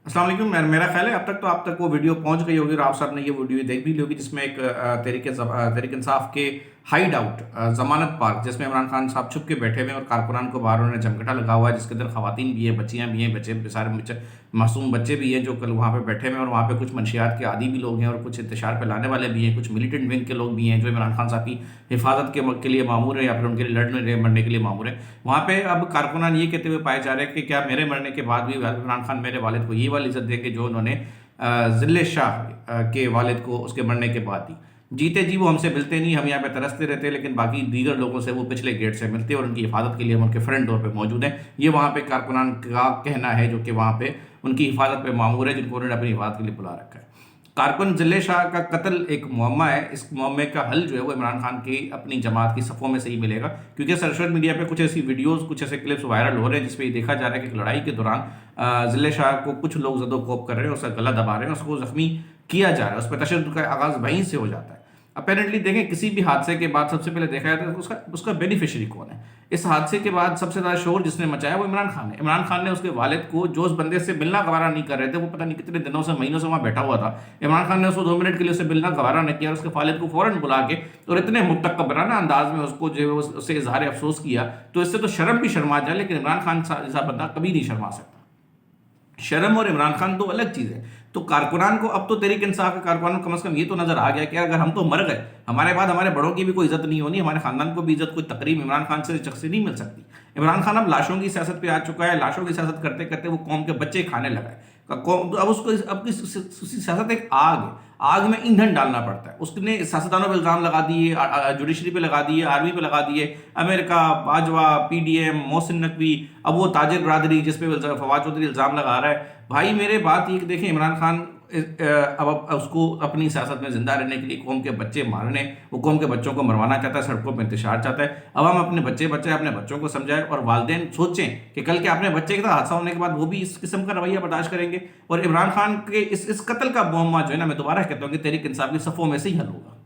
अस्सलाम वालेकुम। मेरा ख्याल है अब तक तो आप तक वो वीडियो पहुंच गई होगी और आप सबने ये वीडियो देख भी ली होगी, जिसमें एक तहरीक इंसाफ के हाइड आउट जमानत पार्क, जिसमें इमरान खान साहब छुप के बैठे हुए हैं और कारकुनान को बाहर उन्होंने जमघटा लगा हुआ है, जिसके अंदर खवातीन भी हैं, बच्चियां भी हैं, बच्चे सारे मासूम बच्चे भी हैं जो कल वहाँ पे बैठे हुए हैं। और वहाँ पे कुछ मंशियात के आदी भी लोग हैं और कुछ इंतशार फैलाने वाले भी हैं, कुछ मिलिटेंट विंग के लोग भी हैं जो इमरान खान साहब की हिफाजत के लिए मामूर है या फिर उनके लिए लड़ने मरने के लिए मामूर है। वहाँ पे अब कारकुनान ये कहते हुए पाए जा रहे हैं कि क्या मेरे मरने के बाद भी इमरान खान मेरे वालिद को ये वाली इज्जत देंगे जो उन्होंने जिले शाह के वालिद को उसके मरने के बाद दी। जीते जी वो हमसे मिलते नहीं, हम यहाँ पे तरसते रहते हैं, लेकिन बाकी दीगर लोगों से वो पिछले गेट से मिलते हैं और उनकी हिफाजत के लिए हम उनके फ्रंट डोर पे मौजूद हैं। ये वहाँ पे कारकुनान का कहना है जो कि वहाँ पे उनकी हिफाजत पे मामूर है, जिनको उन्होंने अपनी हिफाजत के लिए बुला रखा है। कारकुन जिले शाह का कत्ल एक मुअम्मा है। इस मुअम्मे का हल जो है वो इमरान खान की अपनी जमात की सफ़ों में से ही मिलेगा, क्योंकि सोशल मीडिया पे कुछ ऐसी वीडियोस, कुछ ऐसे क्लिप्स वायरल हो रहे हैं जिसपे ये देखा जा रहा है कि एक लड़ाई के दौरान जिले शाह को कुछ लोग जदोकोप कर रहे हैं, उसका गला दबा रहे हैं, उसको जख्मी किया जा रहा है, उस पर तशद्दुद का आगाज़ वहीं से हो जाता है। अपेरेंटली देखें, किसी भी हादसे के बाद सबसे पहले देखा जाता है उसका उसका बेनिफिशियरी कौन है। इस हादसे के बाद सबसे ज़्यादा शोर जिसने मचाया वो इमरान खान है। इमरान खान ने उसके वालिद को, जो उस बंदे से मिलना गवारा नहीं कर रहे थे, वो पता नहीं कितने दिनों से महीनों से वहाँ बैठा हुआ था, इमरान खान ने उसको 2 मिनट के लिए उससे मिलना गवारा नहीं किया और उसके वालिद को फ़ौरन बुला के और इतने मुतकबराना अंदाज में उसको जो है उससे इजहार अफसोस किया। तो इससे तो शर्म भी शर्मा जाए, लेकिन इमरान खान जैसा बंदा कभी नहीं शर्मा सकता। शर्म और इमरान खान दो अलग चीज़ है। तो कारकुनान को अब तो तहरीक इंसाफ के कारकुनान को कम से कम ये तो नजर आ गया कि अगर हम तो मर गए, हमारे बाद हमारे बड़ों की भी कोई इज्जत नहीं होनी, हमारे खानदान को भी इज्जत, कोई तकरीम इमरान खान से शख्स से नहीं मिल सकती। इमरान खान अब लाशों की सियासत पे आ चुका है। लाशों की सियासत करते करते वो कौम के बच्चे खाने लगा है। अब उसको अब की सियासत एक आग है, आग में ईंधन डालना पड़ता है। उसने सियासतदानों पर इल्ज़ाम लगा दिए, जुडिशरी पे लगा दिए, आर्मी पे लगा दिए, अमेरिका, बाजवा, पीडीएम, मोहसिन नकवी, अब वो ताजिर बरदरी जिस पे फवाद चौधरी इल्ज़ाम लगा रहा है। भाई मेरे बात ये कि देखें, इमरान खान अब उसको अपनी सियासत में जिंदा रहने के लिए कौम के बच्चे मारने, वो कौम के बच्चों को मरवाना चाहता है, सड़कों पर इंतशार चाहता है। अब हम अपने अपने बच्चों को समझाएं और वालिदैन सोचें कि कल के अपने बच्चे के साथ हादसा होने के बाद वो भी इस किस्म का रवैया बर्दाश्त करेंगे। और इमरान खान के इस कत्ल का मुअम्मा जो है ना, मैं दोबारा कहता हूँ कि तहरीक इंसाफ की सफ़ों में से ही हल होगा।